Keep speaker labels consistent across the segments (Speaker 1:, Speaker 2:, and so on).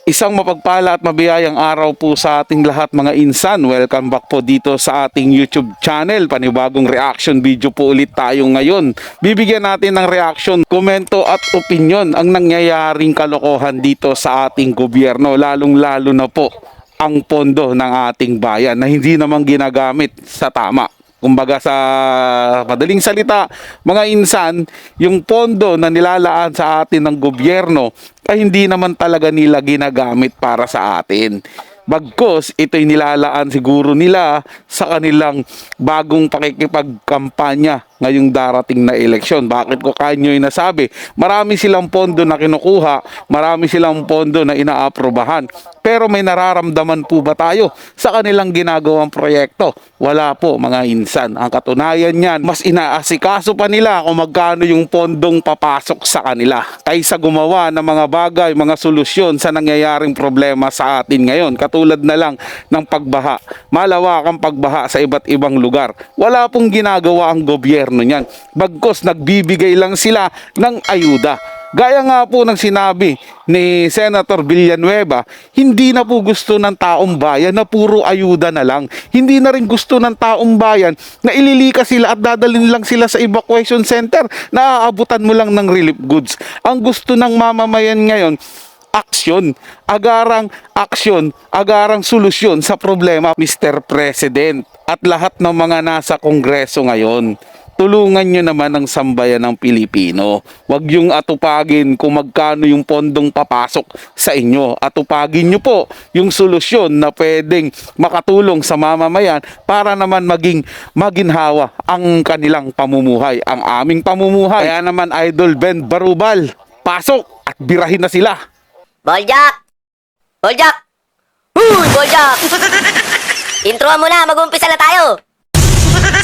Speaker 1: Isang mapagpala at mabiyayang araw po sa ating lahat mga insan. Welcome back po dito sa ating YouTube channel. Panibagong reaction video po ulit tayo ngayon. Bibigyan natin ng reaction, komento at opinion ang nangyayaring kalokohan dito sa ating gobyerno. Lalong-lalo na po ang pondo ng ating bayan na hindi naman ginagamit sa tama. Kumbaga sa madaling salita, mga insan, yung pondo na nilalaan sa atin ng gobyerno ay hindi naman talaga nila ginagamit para sa atin. Bagkus, ito'y nilalaan siguro nila sa kanilang bagong pakikipagkampanya ngayong darating na eleksyon. Bakit ko kanyo'y nasabi? Marami silang pondo na kinukuha, marami silang pondo na inaaprobahan. Pero may nararamdaman po ba tayo sa kanilang ginagawang proyekto? Wala po mga insan. Ang katunayan niyan, mas inaasikaso pa nila kung magkano yung pondong papasok sa kanila kaysa gumawa ng mga bagay, mga solusyon sa nangyayaring problema sa atin ngayon. Katulad na lang ng pagbaha, malawakang pagbaha sa iba't ibang lugar. Wala pong ginagawa ang gobyerno niyan. Bagkus nagbibigay lang sila ng ayuda. Gaya nga po ng sinabi ni Senator Villanueva, hindi na po gusto ng taong bayan na puro ayuda na lang. Hindi na rin gusto ng taong bayan na ililikas sila at dadalhin lang sila sa evacuation center na aabutan mo lang ng relief goods. Ang gusto ng mamamayan ngayon, aksyon, agarang solusyon sa problema, Mr. President at lahat ng mga nasa Kongreso ngayon. Tulungan nyo naman ang sambayan ng Pilipino. Huwag yung atupagin kung magkano yung pondong papasok sa inyo. Atupagin nyo po yung solusyon na pwedeng makatulong sa mamamayan para naman maging maginhawa ang kanilang pamumuhay, ang aming pamumuhay. Kaya naman Idol Ben Barubal, pasok at birahin na sila.
Speaker 2: Boljak! Boljak! Huy, Boljak! Intro mo na, mag-umpisa na tayo!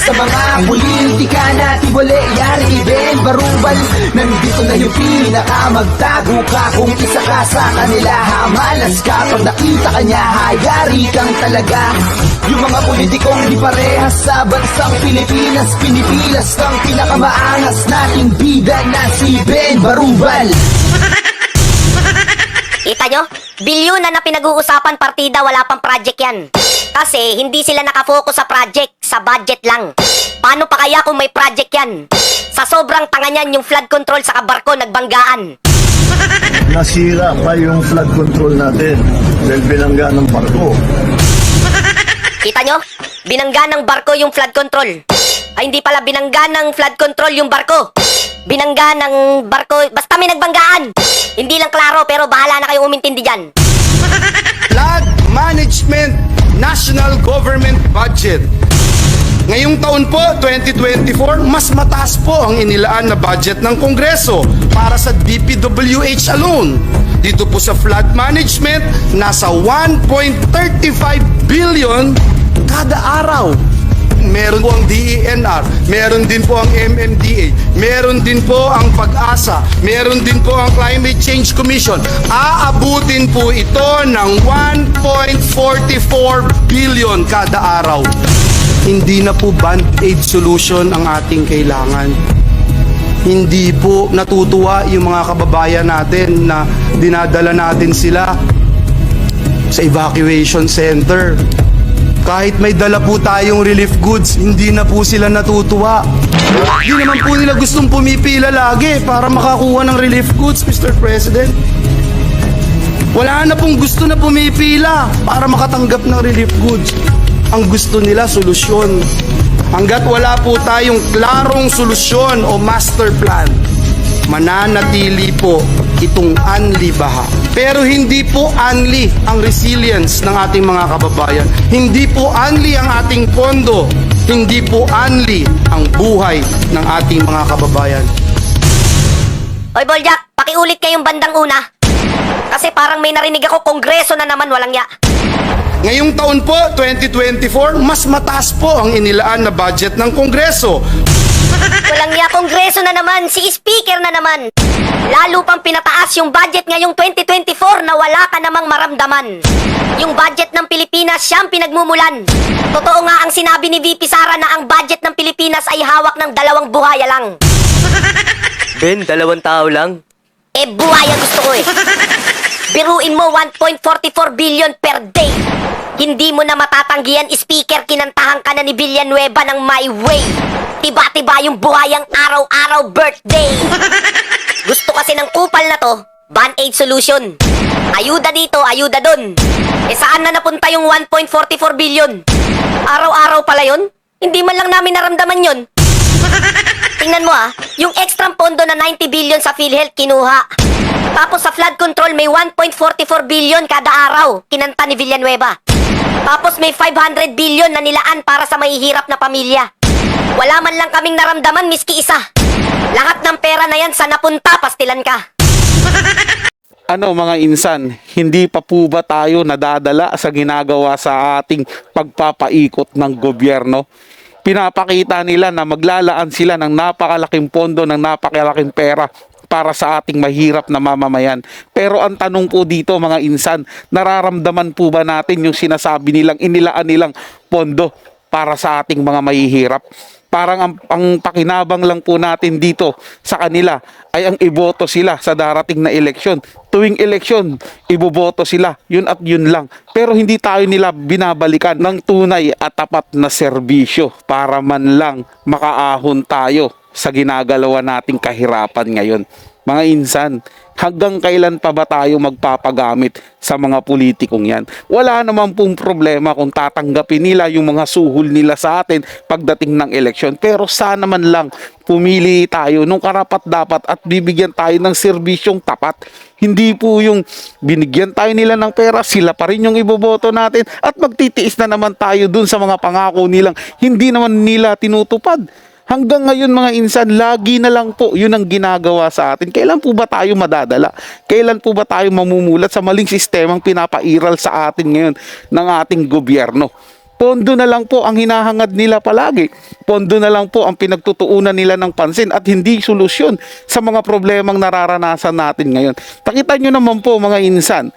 Speaker 3: Sa mga politika na tibole, yari Ben Barubal, nandito na yung pinakamagtago ka. Kung isa ka sa kanila, hamalas ka. Pag nakita ka niya, hayari kang talaga. Yung mga politikong di parehas sa bansang Pilipinas, pinipilas kang pinakamaangas nating bida na si Ben Barubal.
Speaker 2: Kita nyo? Bilyunan na pinag-uusapan partida, wala pang project yan. Kasi hindi sila nakafocus sa project, sa budget lang. Paano pa kaya kung may project yan? Sa sobrang tanga niyan, yung flood control sa barko nagbanggaan.
Speaker 4: Nasira pa yung flood control natin dahil binangga ng barko.
Speaker 2: Kita nyo? Binangga ng barko yung flood control. Ay, hindi pala binangga ng flood control yung barko. Binangga ng barko, basta may nagbanggaan. Hindi lang klaro, pero bahala na kayong umintindi dyan.
Speaker 5: Flood Management National Government Budget. Ngayong taon po, 2024, mas mataas po ang inilaan na budget ng Kongreso para sa DPWH alone. Dito po sa flood management, nasa 1.35 billion kada araw. Meron po ang DENR, meron din po ang MMDA, meron din po ang Pag-asa, meron din po ang Climate Change Commission. Aabutin po ito ng 1.44 billion kada araw. Hindi na po band-aid solution ang ating kailangan. Hindi po natutuwa yung mga kababayan natin na dinadala natin sila sa evacuation center. Kahit may dala po tayong relief goods, hindi na po sila natutuwa. Hindi naman po nila gustong pumipila lagi para makakuha ng relief goods, Mr. President. Wala na pong gusto na pumipila para makatanggap ng relief goods. Ang gusto nila, solusyon. Hanggat wala po tayong klarong solusyon o master plan, mananatili po itong unli baha. Pero hindi po unli ang resilience ng ating mga kababayan. Hindi po unli ang ating pondo. Hindi po unli ang buhay ng ating mga kababayan.
Speaker 2: Oy, Boljak, pakiulit kayong bandang una. Kasi parang may narinig ako, Kongreso na naman, walang ya.
Speaker 5: Ngayong taon po, 2024, mas mataas po ang inilaan na budget ng Kongreso.
Speaker 2: Walang ya, Kongreso na naman, si Speaker na naman. Lalo pang pinataas yung budget ngayong 2024 na wala ka namang maramdaman. Yung budget ng Pilipinas, siyang pinagmumulan. Totoo nga ang sinabi ni VP Sara na ang budget ng Pilipinas ay hawak ng 2 buhaya lang.
Speaker 6: Ben, 2 tao lang.
Speaker 2: Eh, buhaya gusto ko eh. Biruin mo 1.44 billion per day. Hindi mo na matatanggihan, speaker, kinantahan ka na ni Villanueva ng My Way. Tiba-tiba yung buhayang araw-araw birthday. Gusto kasi ng kupal na to, Band-Aid solution. Ayuda dito, ayuda dun. Saan na napunta yung 1.44 billion? Araw-araw pala yun? Hindi man lang namin naramdaman yun. Tingnan mo yung extra pondo na 90 billion sa PhilHealth kinuha. Tapos sa flood control may 1.44 billion kada araw, kinanta ni Villanueva. Tapos may 500 billion na nilaan para sa mahihirap na pamilya. Wala man lang kaming naramdaman miski isa. Lahat ng pera na yan sa napunta, pastilan ka.
Speaker 1: Ano mga insan, hindi pa po ba tayo nadadala sa ginagawa sa ating pagpapaikot ng gobyerno? Pinapakita nila na maglalaan sila ng napakalaking pondo, ng napakalaking pera para sa ating mahirap na mamamayan. Pero ang tanong po dito mga insan, nararamdaman po ba natin yung sinasabi nilang inilaan nilang pondo para sa ating mga mahihirap? Parang ang pakinabang lang po natin dito sa kanila ay ang iboto sila sa darating na eleksyon. Tuwing eleksyon, iboboto sila. Yun at yun lang. Pero hindi tayo nila binabalikan ng tunay at tapat na serbisyo para man lang makaahon tayo sa ginagalawa nating kahirapan ngayon. Mga insan, hanggang kailan pa ba tayo magpapagamit sa mga politikong yan? Wala naman pong problema kung tatanggapin nila yung mga suhol nila sa atin pagdating ng eleksyon. Pero sana man lang pumili tayo nung karapat-dapat at bibigyan tayo ng serbisyong tapat. Hindi po yung binigyan tayo nila ng pera, sila pa rin yung iboboto natin at magtitiis na naman tayo dun sa mga pangako nilang hindi naman nila tinutupad. Hanggang ngayon mga insan, lagi na lang po yun ang ginagawa sa atin. Kailan po ba tayo madadala? Kailan po ba tayo mamumulat sa maling sistemang pinapairal sa atin ngayon ng ating gobyerno? Pondo na lang po ang hinahangad nila palagi. Pondo na lang po ang pinagtutuunan nila ng pansin at hindi solusyon sa mga problemang nararanasan natin ngayon. Pakita nyo naman po mga insan,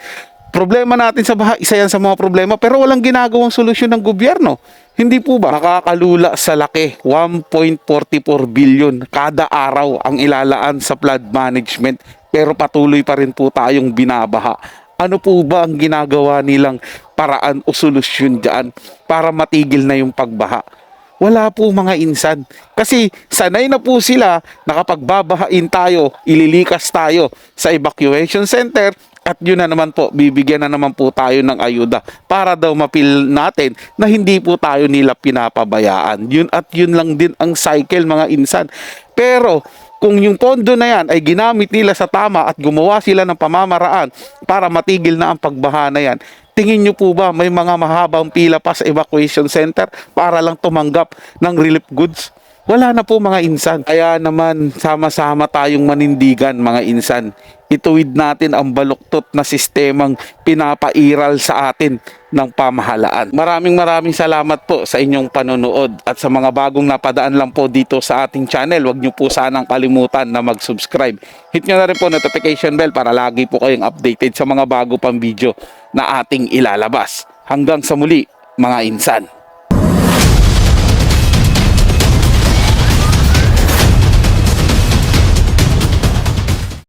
Speaker 1: problema natin sa baha, isa yan sa mga problema pero walang ginagawang solusyon ng gobyerno. Hindi po ba? Nakakalula sa laki, 1.44 billion kada araw ang ilalaan sa flood management pero patuloy pa rin po tayong binabaha. Ano po ba ang ginagawa nilang paraan o solusyon dyan para matigil na yung pagbaha? Wala po mga insan. Kasi sanay na po sila na kapag babahain tayo, ililikas tayo sa evacuation center at yun na naman po, bibigyan na naman po tayo ng ayuda para daw mapil natin na hindi po tayo nila pinapabayaan. Yun at yun lang din ang cycle mga insan. Pero kung yung pondo na yan ay ginamit nila sa tama at gumawa sila ng pamamaraan para matigil na ang pagbaha na yan, tingin nyo po ba may mga mahabang pila pa sa evacuation center para lang tumanggap ng relief goods? Wala na po mga insan. Kaya naman sama-sama tayong manindigan mga insan. Ituwid natin ang baluktot na sistemang pinapairal sa atin ng pamahalaan. Maraming salamat po sa inyong panonood at sa mga bagong napadaan lang po dito sa ating channel, huwag nyo po sanang kalimutan na mag-subscribe. Hit nyo na rin po notification bell para lagi po kayong updated sa mga bago pang video na ating ilalabas. Hanggang sa muli mga insan.